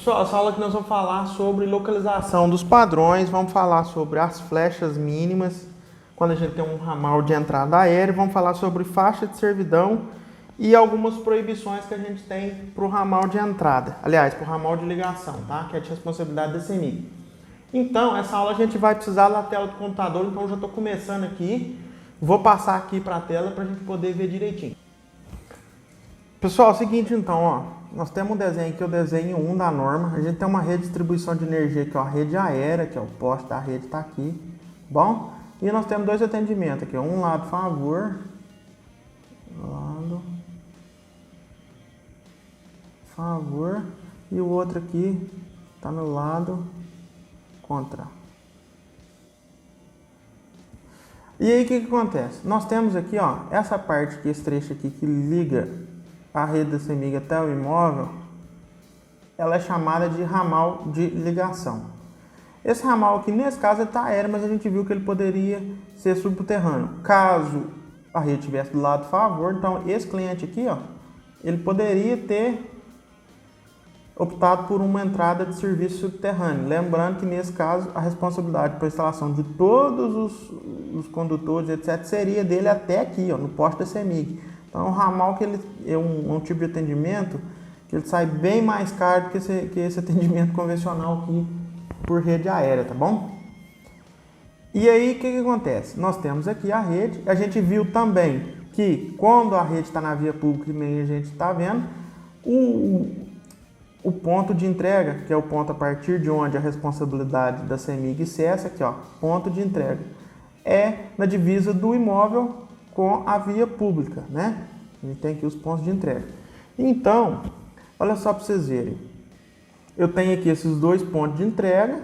Pessoal, essa aula que nós vamos falar sobre localização dos padrões, vamos falar sobre as flechas mínimas, quando a gente tem um ramal de entrada aérea, vamos falar sobre faixa de servidão e algumas proibições que a gente tem para o ramal de entrada, aliás, para o ramal de ligação, tá? Que é de responsabilidade da CEMIG. Então, essa aula a gente vai precisar da tela do computador, então eu já estou começando aqui, vou passar aqui para a tela para a gente poder ver direitinho. Pessoal, é o seguinte então, ó, nós temos um desenho aqui, o desenho 1 da norma, a gente tem uma rede de distribuição de energia aqui, ó, a rede aérea, que é o poste da rede está aqui, bom? E nós temos dois atendimentos aqui, ó, um lado favor, e o outro aqui está no lado contra. E aí o que acontece? Nós temos aqui, ó, essa parte aqui, esse trecho aqui que liga a rede da CEMIG até o imóvel, ela é chamada de ramal de ligação. Esse ramal aqui, nesse caso, está aéreo, mas a gente viu que ele poderia ser subterrâneo. Caso a rede estivesse do lado a favor, então esse cliente aqui, ó, ele poderia ter optado por uma entrada de serviço subterrâneo. Lembrando que, nesse caso, a responsabilidade para a instalação de todos os condutores, etc., seria dele até aqui, ó, no poste da CEMIG. Então, é um ramal que ele é um tipo de atendimento que ele sai bem mais caro do que esse atendimento convencional aqui por rede aérea, tá bom? E aí, o que acontece? Nós temos aqui a rede, a gente viu também que quando a rede está na via pública, que nem a gente está vendo, o ponto de entrega, que é o ponto a partir de onde a responsabilidade da CEMIG cessa, aqui ó, ponto de entrega, é na divisa do imóvel com a via pública, né? A gente tem aqui os pontos de entrega. Então, olha só para vocês verem. Eu tenho aqui esses dois pontos de entrega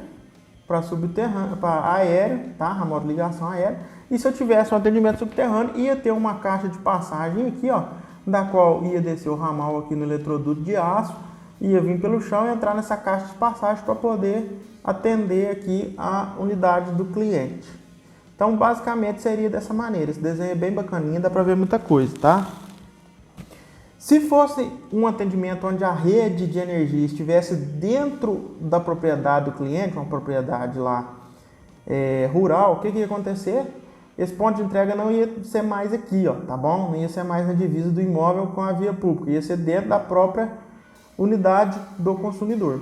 para subterrâneo, para aéreo, tá? Ramal de ligação aérea. E se eu tivesse um atendimento subterrâneo, ia ter uma caixa de passagem aqui, ó, da qual ia descer o ramal aqui no eletroduto de aço, ia vir pelo chão e entrar nessa caixa de passagem para poder atender aqui a unidade do cliente. Então, basicamente, seria dessa maneira. Esse desenho é bem bacaninha, dá para ver muita coisa, tá? Se fosse um atendimento onde a rede de energia estivesse dentro da propriedade do cliente, uma propriedade lá rural, o que ia acontecer? Esse ponto de entrega não ia ser mais aqui, ó, tá bom? Não ia ser mais na divisa do imóvel com a via pública, ia ser dentro da própria unidade do consumidor.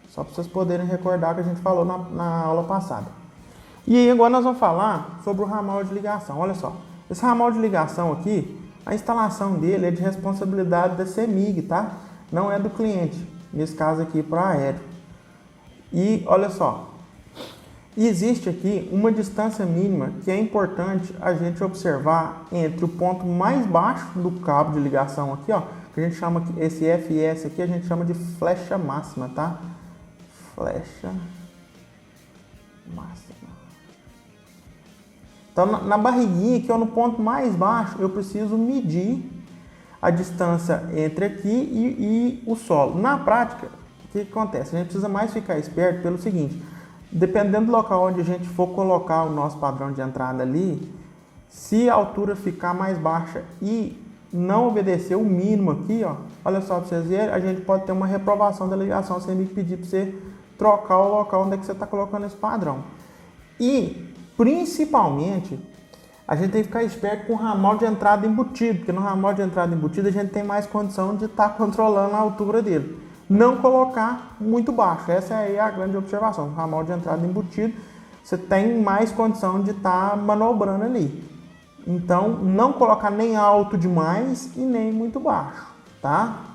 Só para vocês poderem recordar que a gente falou na aula passada. E aí agora nós vamos falar sobre o ramal de ligação. Olha só, esse ramal de ligação aqui, a instalação dele é de responsabilidade da CEMIG, tá? Não é do cliente, nesse caso aqui para aéreo. E olha só, existe aqui uma distância mínima que é importante a gente observar entre o ponto mais baixo do cabo de ligação aqui, ó, que a gente chama, esse FS aqui a gente chama de flecha máxima, tá? Flecha máxima. Então, na barriguinha aqui, ó, no ponto mais baixo, eu preciso medir a distância entre aqui e o solo. Na prática, o que acontece? A gente precisa mais ficar esperto pelo seguinte, dependendo do local onde a gente for colocar o nosso padrão de entrada ali, se a altura ficar mais baixa e não obedecer o mínimo aqui, ó, olha só para vocês verem, a gente pode ter uma reprovação da ligação sem me pedir para você trocar o local onde é que você está colocando esse padrão. E, principalmente, a gente tem que ficar esperto com o ramal de entrada embutido, porque no ramal de entrada embutido a gente tem mais condição de estar controlando a altura dele. Não colocar muito baixo, essa aí é a grande observação. No ramal de entrada embutido, você tem mais condição de estar manobrando ali. Então, não colocar nem alto demais e nem muito baixo, tá?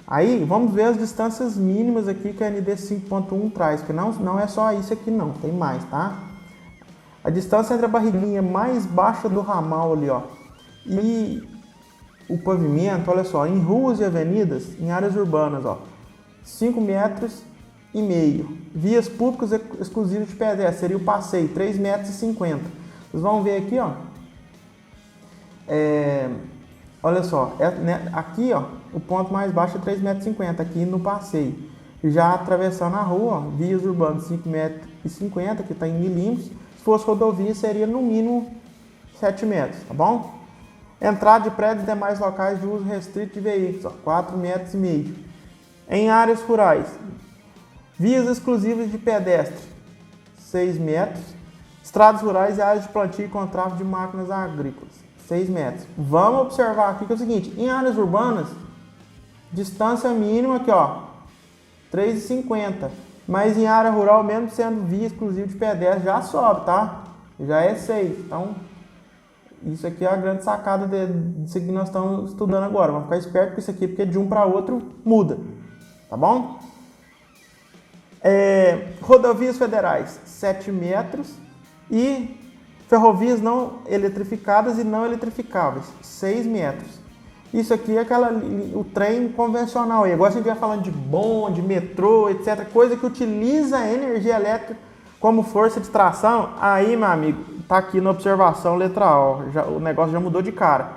Aí, vamos ver as distâncias mínimas aqui que a ND 5.1 traz, que não é só isso aqui não, tem mais, tá? A distância entre a barriguinha mais baixa do ramal ali, ó, e o pavimento, olha só, em ruas e avenidas, em áreas urbanas, ó, 5,5 metros. Vias públicas exclusivas de pedestre, seria o passeio, 3,50 metros. Vocês vão ver aqui, ó, olha só, aqui, ó, o ponto mais baixo é 3,50 metros, aqui no passeio. Já atravessando a rua, ó, vias urbanas 5,50 metros, que está em milímetros. Se fosse rodovia, seria no mínimo 7 metros, tá bom? Entrada de prédios e demais locais de uso restrito de veículos, ó, 4,5 metros. Em áreas rurais, vias exclusivas de pedestre, 6 metros. Estradas rurais e áreas de plantio e com tráfego de máquinas agrícolas, 6 metros. Vamos observar aqui que é o seguinte, em áreas urbanas, distância mínima aqui, ó, 3,50. Mas em área rural, mesmo sendo via exclusiva de pedestre, já sobe, tá? Já é 6. Então, isso aqui é a grande sacada disso que nós estamos estudando agora. Vamos ficar esperto com isso aqui, porque de um para outro muda. Tá bom? Rodovias federais, 7 metros. E ferrovias não eletrificadas e não eletrificáveis, 6 metros. Isso aqui é o trem convencional. E agora a gente vai falando de bonde, metrô, etc. Coisa que utiliza a energia elétrica como força de tração. Aí, meu amigo, tá aqui na observação, letra A. O negócio já mudou de cara.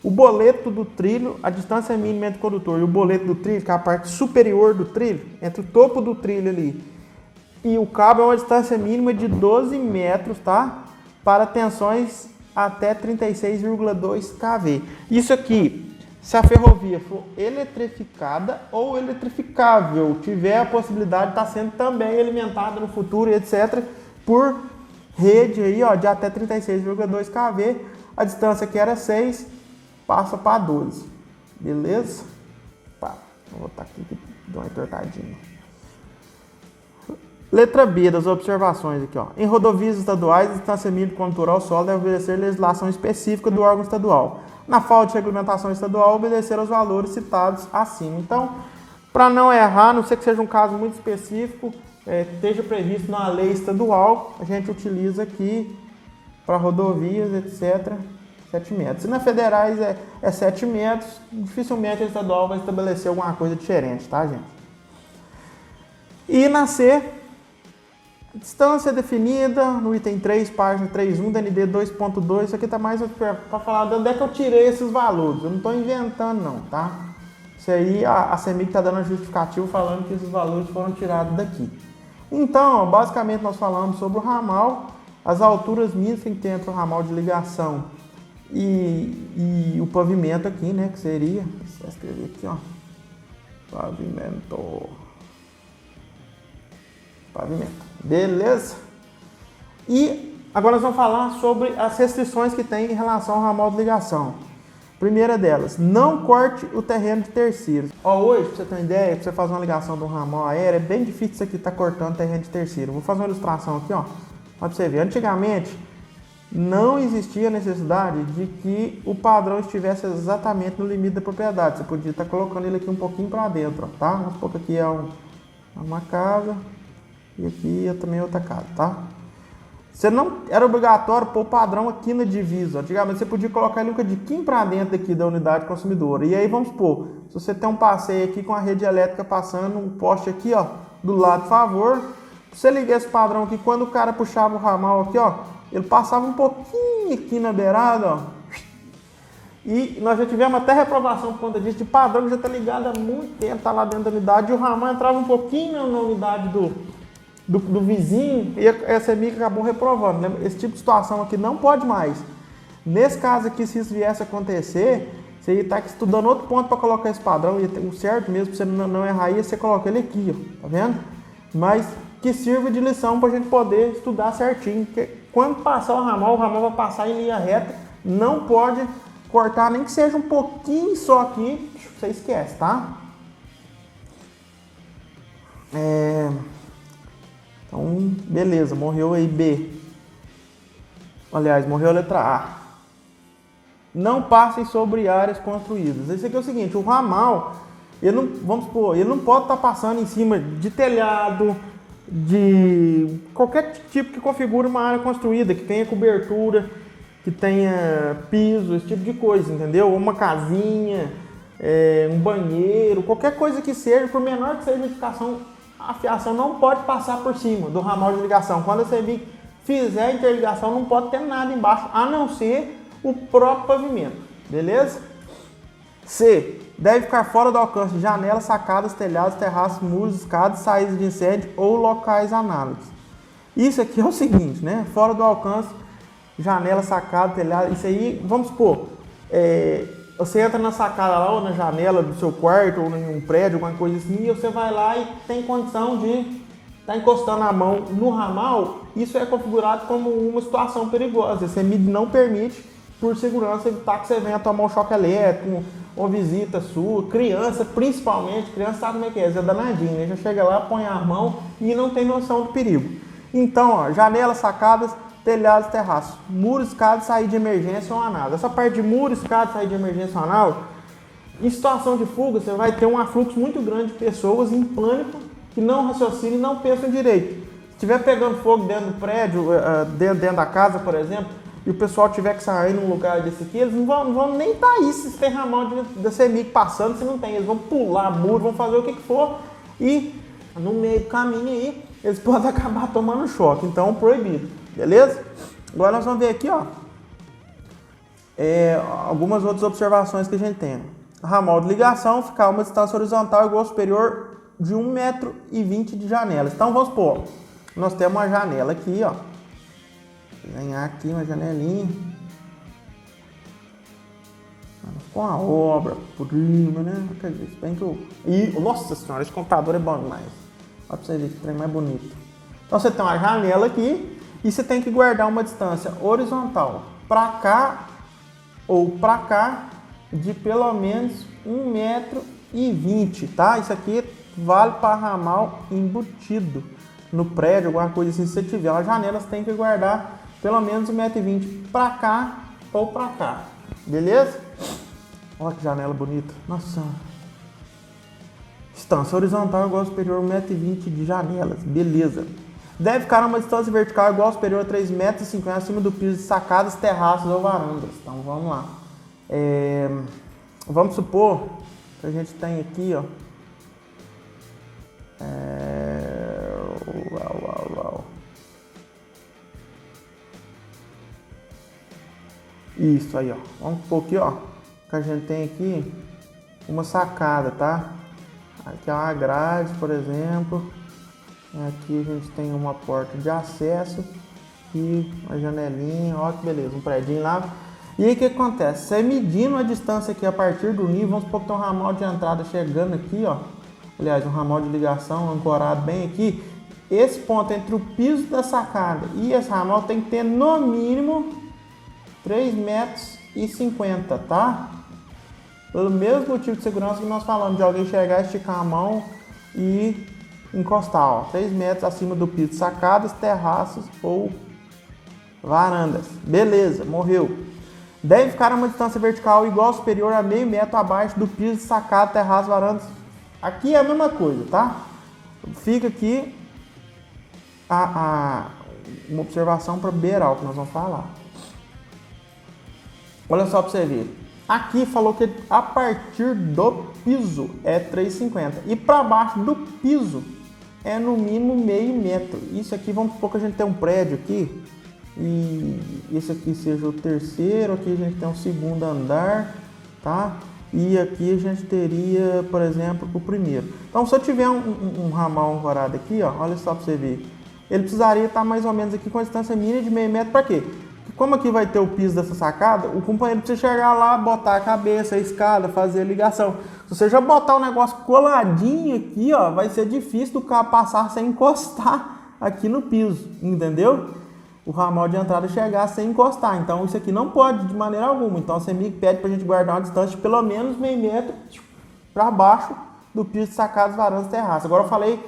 O boleto do trilho, a distância mínima entre o condutor e o boleto do trilho, que é a parte superior do trilho, entre o topo do trilho ali e o cabo, é uma distância mínima de 12 metros, tá? Para tensões até 36,2 kV. Isso aqui, se a ferrovia for eletrificada ou eletrificável, tiver a possibilidade de estar sendo também alimentada no futuro, etc., por rede aí, ó, de até 36,2 kV, a distância que era 6 passa para 12. Beleza? Tá, vou botar aqui que deu uma entortadinha. Letra B das observações aqui, ó. Em rodovias estaduais, o distanciamento do condutor ao solo deve obedecer legislação específica do órgão estadual. Na falta de regulamentação estadual, obedecer aos valores citados acima. Então, para não errar, a não ser que seja um caso muito específico, esteja previsto na lei estadual, a gente utiliza aqui para rodovias, etc., 7 metros. Se na federais é 7 metros, dificilmente a estadual vai estabelecer alguma coisa diferente, tá, gente? E na C, distância definida no item 3, página 3.1 da ND 2.2. Isso aqui tá mais para falar de onde é que eu tirei esses valores. Eu não estou inventando não, tá? Isso aí a CEMIG está dando um justificativo falando que esses valores foram tirados daqui. Então, basicamente nós falamos sobre o ramal, as alturas mínimas que tem entre o ramal de ligação e o pavimento aqui, né? Que seria, deixa eu escrever aqui, ó, pavimento. Beleza? E agora nós vamos falar sobre as restrições que tem em relação ao ramal de ligação. Primeira delas, não corte o terreno de terceiros. Ó, hoje, pra você ter uma ideia, pra você fazer uma ligação de um ramal aéreo, é bem difícil isso aqui estar cortando terreno de terceiro. Vou fazer uma ilustração aqui, ó. Olha pra você ver. Antigamente, não existia necessidade de que o padrão estivesse exatamente no limite da propriedade. Você podia estar colocando ele aqui um pouquinho para dentro, ó, tá? Vamos supor que aqui é uma casa. E aqui é também outra casa, tá? Você não era obrigatório pôr o padrão aqui na divisa. Antigamente você podia colocar ele um cadiquinho para dentro aqui da unidade consumidora. E aí vamos supor, se você tem um passeio aqui com a rede elétrica passando, um poste aqui, ó, do lado, por favor, você ligar esse padrão aqui, quando o cara puxava o ramal aqui, ó, ele passava um pouquinho aqui na beirada, ó. E nós já tivemos até reprovação por conta disso, de padrão que já está ligado há muito tempo, tá lá dentro da unidade, e o ramal entrava um pouquinho na unidade do vizinho, e a CEMIG acabou reprovando, né? Esse tipo de situação aqui não pode mais. Nesse caso aqui, se isso viesse a acontecer, você ia estar estudando outro ponto para colocar esse padrão, e o certo mesmo, para você não errar, ia você coloca ele aqui, ó, tá vendo? Mas que sirva de lição para a gente poder estudar certinho, porque quando passar o ramal vai passar em linha reta, não pode cortar, nem que seja um pouquinho só aqui, você esquece, tá? Então, beleza, morreu aí B. Aliás, morreu a letra A. Não passem sobre áreas construídas. Esse aqui é o seguinte, o ramal, ele não, vamos supor, ele não pode estar passando em cima de telhado, de qualquer tipo que configure uma área construída, que tenha cobertura, que tenha piso, esse tipo de coisa, entendeu? Uma casinha, um banheiro, qualquer coisa que seja, por menor que seja a fiação não pode passar por cima do ramal de ligação. Quando você fizer a interligação, não pode ter nada embaixo, a não ser o próprio pavimento, beleza? C. Deve ficar fora do alcance de janelas, sacadas, telhados, terraços, muros, escadas, saídas de incêndio ou locais análogos. Isso aqui é o seguinte, né? Fora do alcance, janela, sacada, telhado, isso aí, vamos supor, você entra na sacada lá, ou na janela do seu quarto, ou em um prédio, alguma coisa assim, e você vai lá e tem condição de estar encostando a mão no ramal. Isso é configurado como uma situação perigosa. Esse CEMIG não permite, por segurança, evitar que você venha tomar um choque elétrico, ou visita sua, criança, principalmente, criança sabe como é que é danadinho, né? Já chega lá, põe a mão e não tem noção do perigo. Então, ó, janelas, sacadas, telhados, terraços, muro, escada, saída de emergência ou anal. Essa parte de muro, escada, saída de emergência ou anal, em situação de fuga, você vai ter um afluxo muito grande de pessoas em pânico, que não raciocinam e não pensam direito. Se estiver pegando fogo dentro do prédio, dentro da casa, por exemplo, e o pessoal tiver que sair num lugar desse aqui, eles não vão nem estar aí se tem ramal da CEMIG passando, se não tem. Eles vão pular muro, vão fazer o que for e no meio do caminho aí, eles podem acabar tomando choque. Então, proibido. Beleza? Agora nós vamos ver aqui, ó, algumas outras observações que a gente tem. Ramal de ligação ficar a uma distância horizontal igual ou superior de 1,20 m de janelas. Então, vamos supor, nós temos uma janela aqui, ó. Ganhar aqui uma janelinha com a obra por cima, né? Bem que nossa senhora, esse computador é bom demais. Olha pra você ver que trem mais bonito. Então você tem uma janela aqui e você tem que guardar uma distância horizontal para cá ou para cá de pelo menos 1,20 m, tá? Isso aqui vale para ramal embutido no prédio, alguma coisa assim. Se você tiver uma janela, você tem que guardar pelo menos 1,20 m para cá ou para cá, beleza? Olha que janela bonita, nossa. Distância horizontal igual ou superior a 1,20 m de janelas, beleza. Deve ficar uma distância vertical igual ou superior a 3,50 m acima do piso de sacadas, terraços ou varandas. Então vamos lá. Vamos supor que a gente tem aqui, ó. Isso aí, ó. Vamos supor aqui, ó, que a gente tem aqui uma sacada, tá? Aqui é uma grade, por exemplo. Aqui a gente tem uma porta de acesso e uma janelinha, ó que beleza, um predinho lá. E aí o que acontece? Você medindo a distância aqui a partir do nível, vamos supor que tem um ramal de entrada chegando aqui, ó. Aliás, um ramal de ligação ancorado bem aqui. Esse ponto entre o piso da sacada e esse ramal tem que ter no mínimo 3,50 m, tá? Pelo mesmo motivo de segurança que nós falamos, de alguém chegar, esticar a mão e encostar, ó, 3 metros acima do piso de sacadas, terraços ou varandas. Beleza, morreu. Deve ficar a uma distância vertical igual ou superior a meio metro abaixo do piso de sacada, terraços, varandas. Aqui é a mesma coisa, tá? Fica aqui uma observação para beiral que nós vamos falar. Olha só para você ver. Aqui falou que a partir do piso é 3,50 e para baixo do piso é no mínimo meio metro. Isso aqui, vamos supor que a gente tem um prédio aqui e esse aqui seja o terceiro, aqui a gente tem um segundo andar, tá? E aqui a gente teria, por exemplo, o primeiro. Então, se eu tiver um ramal ancorado aqui, ó, olha só para você ver, ele precisaria estar mais ou menos aqui com a distância mínima de meio metro. Para quê? Porque como aqui vai ter o piso dessa sacada, o companheiro precisa chegar lá, botar a cabeça, a escada, fazer a ligação. Se você já botar o negócio coladinho aqui, ó, vai ser difícil do carro passar sem encostar aqui no piso, entendeu? O ramal de entrada chegar sem encostar. Então isso aqui não pode de maneira alguma. Então a CEMIG pede para a gente guardar uma distância de pelo menos meio metro para baixo do piso de sacadas, varandas, terraços. Agora eu falei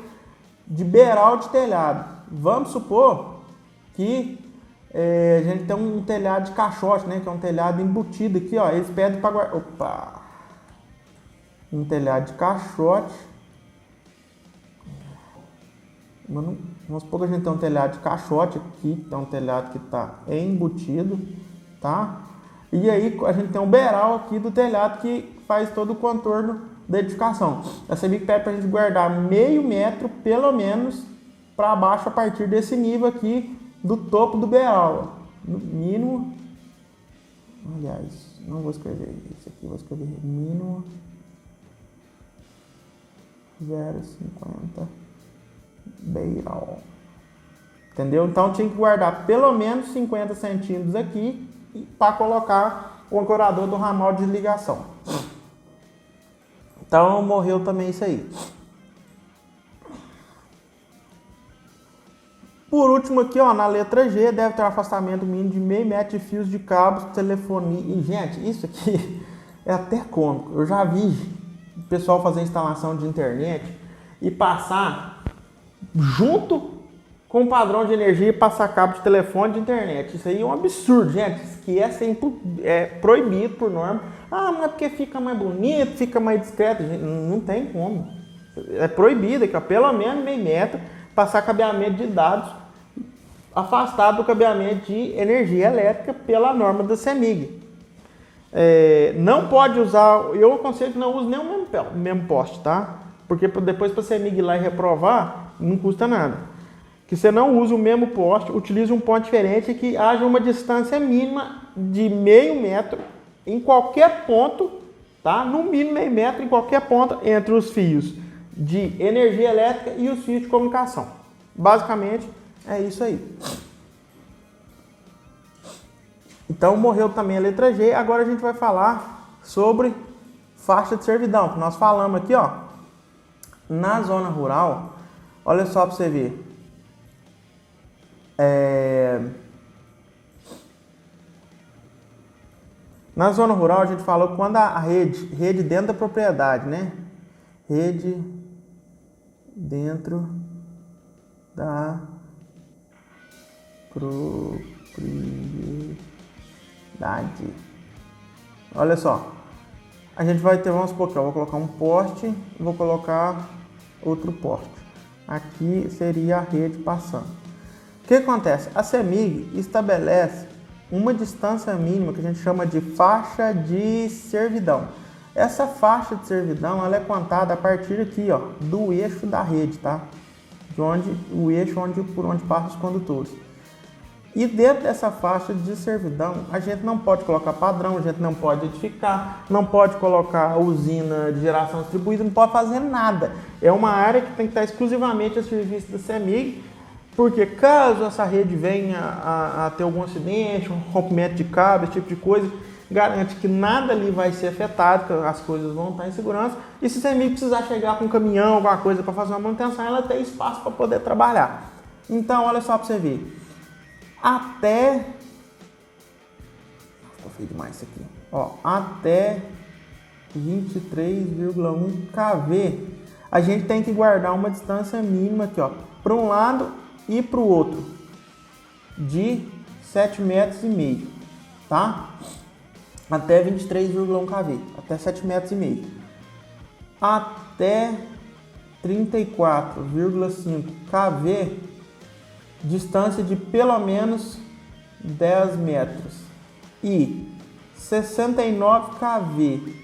de beiral de telhado. Vamos supor que a gente tem um telhado de caixote, né? Que é um telhado embutido aqui, ó. Eles pedem para guardar. Opa! Um telhado de caixote. Vamos supor que a gente tem um telhado de caixote aqui, tem um telhado que está embutido, tá? E aí a gente tem um beiral aqui do telhado que faz todo o contorno da edificação. A CEMIG pede para a gente guardar meio metro, pelo menos, para baixo a partir desse nível aqui do topo do beiral. No mínimo, aliás, não vou escrever isso aqui, vou escrever mínimo 0,50 beiral. Entendeu? Então tinha que guardar pelo menos 50 centímetros aqui para colocar o ancorador do ramal de ligação. Então morreu também isso aí. Por último aqui, ó, na letra G, deve ter um afastamento mínimo de meio metro de fios de cabos, telefonia. E, gente, isso aqui é até cômico. Eu já vi o pessoal fazer instalação de internet e passar junto com o padrão de energia e passar cabo de telefone de internet. Isso aí é um absurdo, gente. Isso aqui é proibido por norma. Ah, mas é porque fica mais bonito, fica mais discreto. Gente, não tem como. É proibido aqui, ó, pelo menos meio metro, passar cabeamento de dados afastado do cabeamento de energia elétrica pela norma da CEMIG. Não pode usar, eu aconselho que não use nem o mesmo poste, tá? Porque depois para a CEMIG ir lá e reprovar, não custa nada. Que você não use o mesmo poste, utilize um ponto diferente e que haja uma distância mínima de meio metro em qualquer ponto, tá? No mínimo meio metro em qualquer ponto entre os fios de energia elétrica e os fios de comunicação. Basicamente, é isso aí. Então, morreu também a letra G. Agora a gente vai falar sobre faixa de servidão, que nós falamos aqui, ó. Na zona rural, olha só para você ver. Na zona rural, a gente falou que quando a rede dentro da propriedade, né? Rede dentro da propriedade. Olha só. A gente vai ter, vamos supor que eu vou colocar um poste e vou colocar outro poste. Aqui seria a rede passando. O que acontece? A CEMIG estabelece uma distância mínima que a gente chama de faixa de servidão. Essa faixa de servidão ela é contada a partir aqui, ó, do eixo da rede, tá? O eixo por onde passam os condutores. E dentro dessa faixa de servidão, a gente não pode colocar padrão, a gente não pode edificar, não pode colocar usina de geração distribuída, não pode fazer nada. É uma área que tem que estar exclusivamente a serviço da CEMIG, porque caso essa rede venha a ter algum acidente, um rompimento de cabo, esse tipo de coisa, garante que nada ali vai ser afetado, que as coisas vão estar em segurança. E se a CEMIG precisar chegar com um caminhão, alguma coisa para fazer uma manutenção, ela tem espaço para poder trabalhar. Então, olha só para você ver. Até... Ficou feio demais isso aqui. Ó, até 23,1 kV, a gente tem que guardar uma distância mínima aqui, ó, para um lado e para o outro, de 7,5 metros, tá? Até 23,1 kV, até 7,5 metros. Até 34,5 kV, distância de pelo menos 10 metros. E 69 kV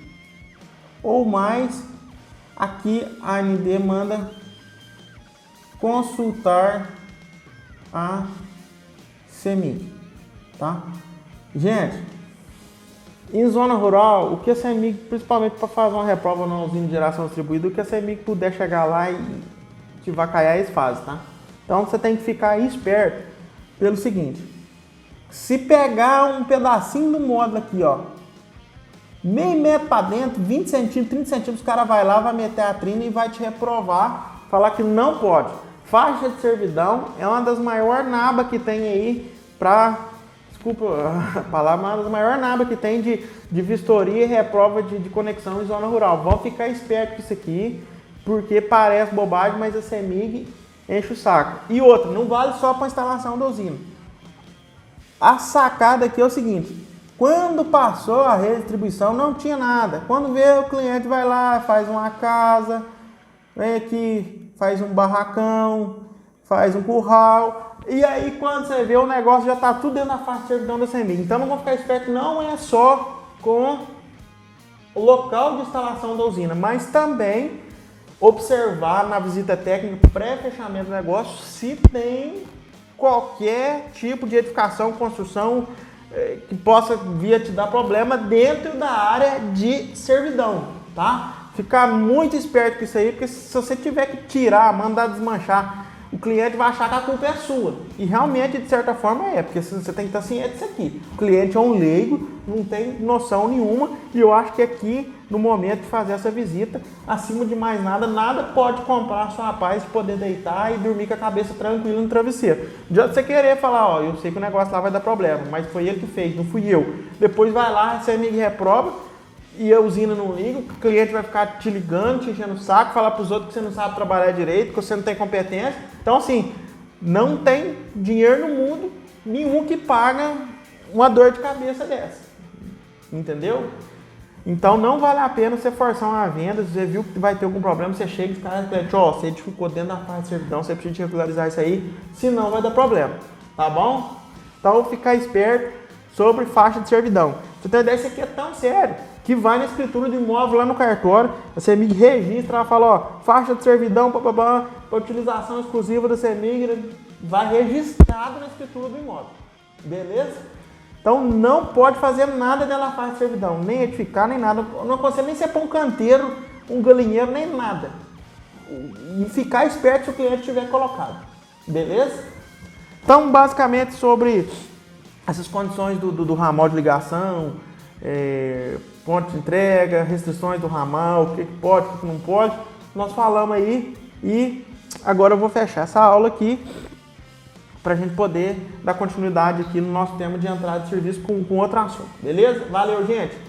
ou mais, aqui a AND manda consultar a CEMIG, tá? Gente, em zona rural, o que a CEMIG, principalmente para fazer uma reprova na usina de geração distribuída, o que a CEMIG puder chegar lá e te vacaiar, eles fazem, tá? Então você tem que ficar esperto pelo seguinte: se pegar um pedacinho do módulo aqui, ó, meio metro para dentro, 20 centímetros, 30 centímetros, o cara vai lá, vai meter a trina e vai te reprovar, falar que não pode. Faixa de servidão é uma das maiores nabas que tem aí para, desculpa a palavra, uma das maiores nabas que tem de vistoria e reprova de conexão em zona rural. Vão ficar espertos com isso aqui, porque parece bobagem, mas a CEMIG enche o saco. E outra, não vale só para instalação da usina. A sacada aqui é o seguinte: quando passou a rede de distribuição não tinha nada. Quando vê, o cliente vai lá, faz uma casa, vem aqui, faz um barracão, faz um curral, e aí quando você vê o negócio já está tudo dentro da faixa de servidão da CEMIG. Então não vão ficar esperto, não é só com o local de instalação da usina, mas também observar na visita técnica pré-fechamento do negócio se tem qualquer tipo de edificação, construção que possa vir a te dar problema dentro da área de servidão, tá? Ficar muito esperto com isso aí, porque se você tiver que tirar, mandar desmanchar o cliente vai achar que a culpa é sua. E realmente, de certa forma, é, porque você tem que estar ciente disso aqui. O cliente é um leigo, não tem noção nenhuma, e eu acho que aqui, no momento de fazer essa visita, acima de mais nada, nada pode comprar a sua paz de poder deitar e dormir com a cabeça tranquila no travesseiro. De você querer falar, ó, eu sei que o negócio lá vai dar problema, mas foi ele que fez, não fui eu. Depois vai lá, você me reprova, e a usina não liga, o cliente vai ficar te ligando, te enchendo o saco, falar para os outros que você não sabe trabalhar direito, que você não tem competência. Então, assim, não tem dinheiro no mundo nenhum que paga uma dor de cabeça dessa. Entendeu? Então, não vale a pena você forçar uma venda. Se você viu que vai ter algum problema, você chega e fala, cliente, ó, você ficou dentro da parte de servidão, você precisa regularizar isso aí, senão vai dar problema. Tá bom? Então, ficar esperto sobre faixa de servidão. Você tem ideia, isso aqui é tão sério que vai na escritura do imóvel lá no cartório, a CEMIG registra, ela fala, ó, faixa de servidão para utilização exclusiva da CEMIG, vai registrado na escritura do imóvel, beleza? Então não pode fazer nada dela faixa de servidão, nem edificar, nem nada, não aconselho nem você pôr um canteiro, um galinheiro, nem nada. E ficar esperto se o cliente tiver colocado, beleza? Então, basicamente, sobre essas condições do ramal de ligação, ponto de entrega, restrições do ramal, o que pode, o que não pode, nós falamos aí e agora eu vou fechar essa aula aqui para a gente poder dar continuidade aqui no nosso tema de entrada de serviço com outro assunto, beleza? Valeu, gente!